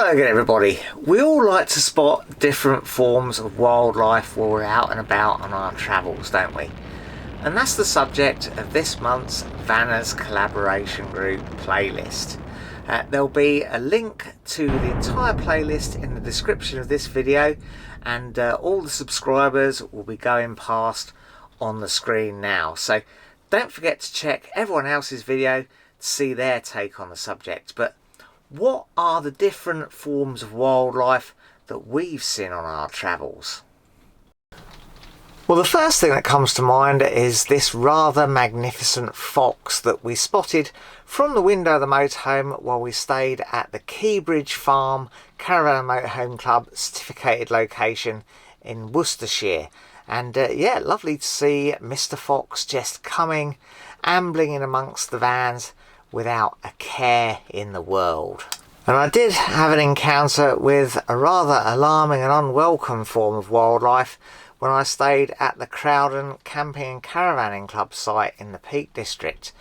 Hello again everybody. We all like to spot different forms of wildlife while we're out and about on our travels, don't we? And that's the subject of this month's Vanners collaboration group playlist. There'll be a link to the entire playlist in the description of this video, and all the subscribers will be going past on the screen now. So don't forget to check everyone else's video to see their take on the subject. But what are the different forms of wildlife that we've seen on our travels? Well, the first thing that comes to mind is this rather magnificent fox that we spotted from the window of the motorhome while we stayed at the Keybridge Farm Caravan and Motorhome Club certificated location in Worcestershire. And yeah, lovely to see Mr. Fox just coming, ambling in amongst the vans without a care in the world. And I did have an encounter with a rather alarming and unwelcome form of wildlife when I stayed at the Crowden Camping and Caravanning Club site in the Peak District.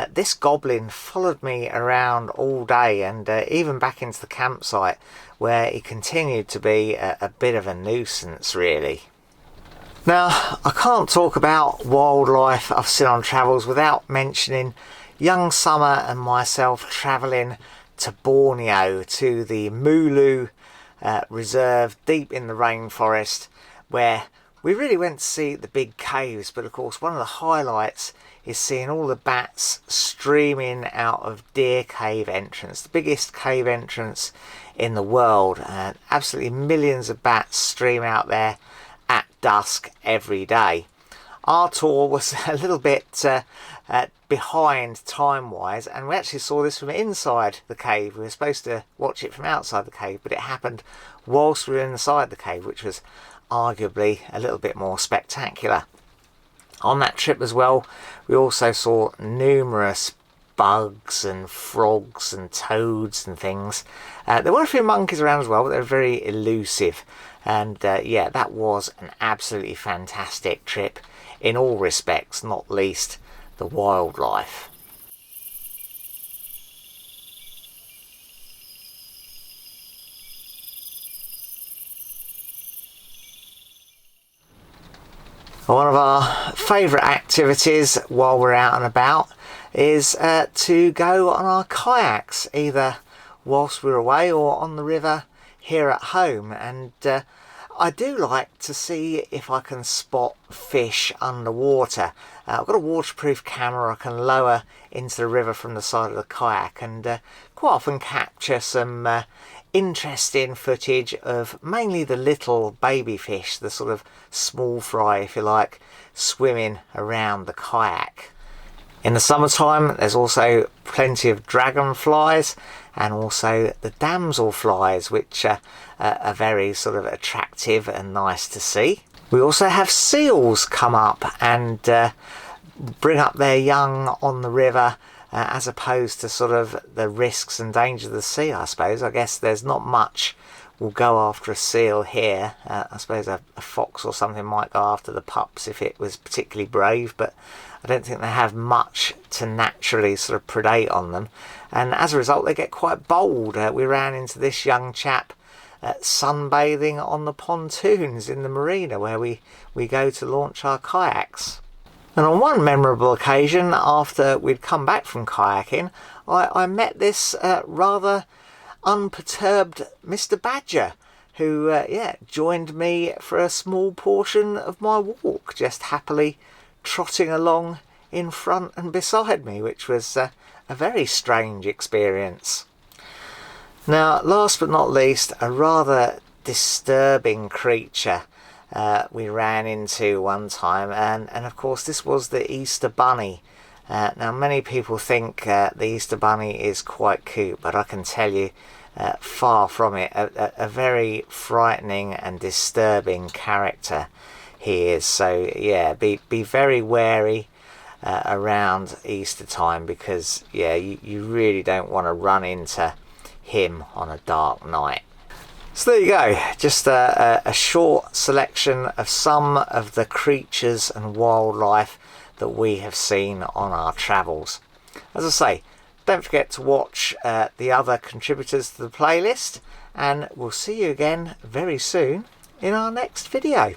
This goblin followed me around all day and even back into the campsite, where he continued to be a bit of a nuisance really. Now, I can't talk about wildlife I've seen on travels without mentioning young Summer and myself travelling to Borneo, to the Mulu reserve deep in the rainforest, where we really went to see the big caves. But of course, one of the highlights is seeing all the bats streaming out of Deer Cave entrance, the biggest cave entrance in the world, and absolutely millions of bats stream out there at dusk every day. Our tour was a little bit behind time-wise, and we actually saw this from inside the cave. We were supposed to watch it from outside the cave, but it happened whilst we were inside the cave, which was arguably a little bit more spectacular. On that trip as well, we also saw numerous bugs and frogs and toads and things. There were a few monkeys around as well, but they were very elusive. And yeah, that was an absolutely fantastic trip in all respects, not least the wildlife. One of our favourite activities while we're out and about is to go on our kayaks, either whilst we're away or on the river here at home. And I do like to see if I can spot fish underwater. I've got a waterproof camera I can lower into the river from the side of the kayak, and quite often capture some interesting footage of mainly the little baby fish, the sort of small fry if you like, swimming around the kayak. In the summertime there's also plenty of dragonflies and also the damselflies, which are very sort of attractive and nice to see. We also have seals come up and bring up their young on the river, as opposed to sort of the risks and dangers of the sea, I suppose. I guess there's not much will go after a seal here. I suppose a fox or something might go after the pups if it was particularly brave, but I don't think they have much to naturally sort of predate on them. And as a result, they get quite bold. We ran into this young chap sunbathing on the pontoons in the marina where we go to launch our kayaks. And on one memorable occasion, after we'd come back from kayaking, I met this rather unperturbed Mr. Badger, who yeah, joined me for a small portion of my walk, just happily trotting along in front and beside me, which was a very strange experience. Now, last but not least, a rather disturbing creature we ran into one time, and of course this was the Easter Bunny. Now, many people think the Easter Bunny is quite cute, but I can tell you far from it. A very frightening and disturbing character he is. So yeah, be very wary around Easter time, because yeah, you really don't want to run into him on a dark night. So there you go, just a short selection of some of the creatures and wildlife that we have seen on our travels. As I say, don't forget to watch the other contributors to the playlist, and we'll see you again very soon in our next video.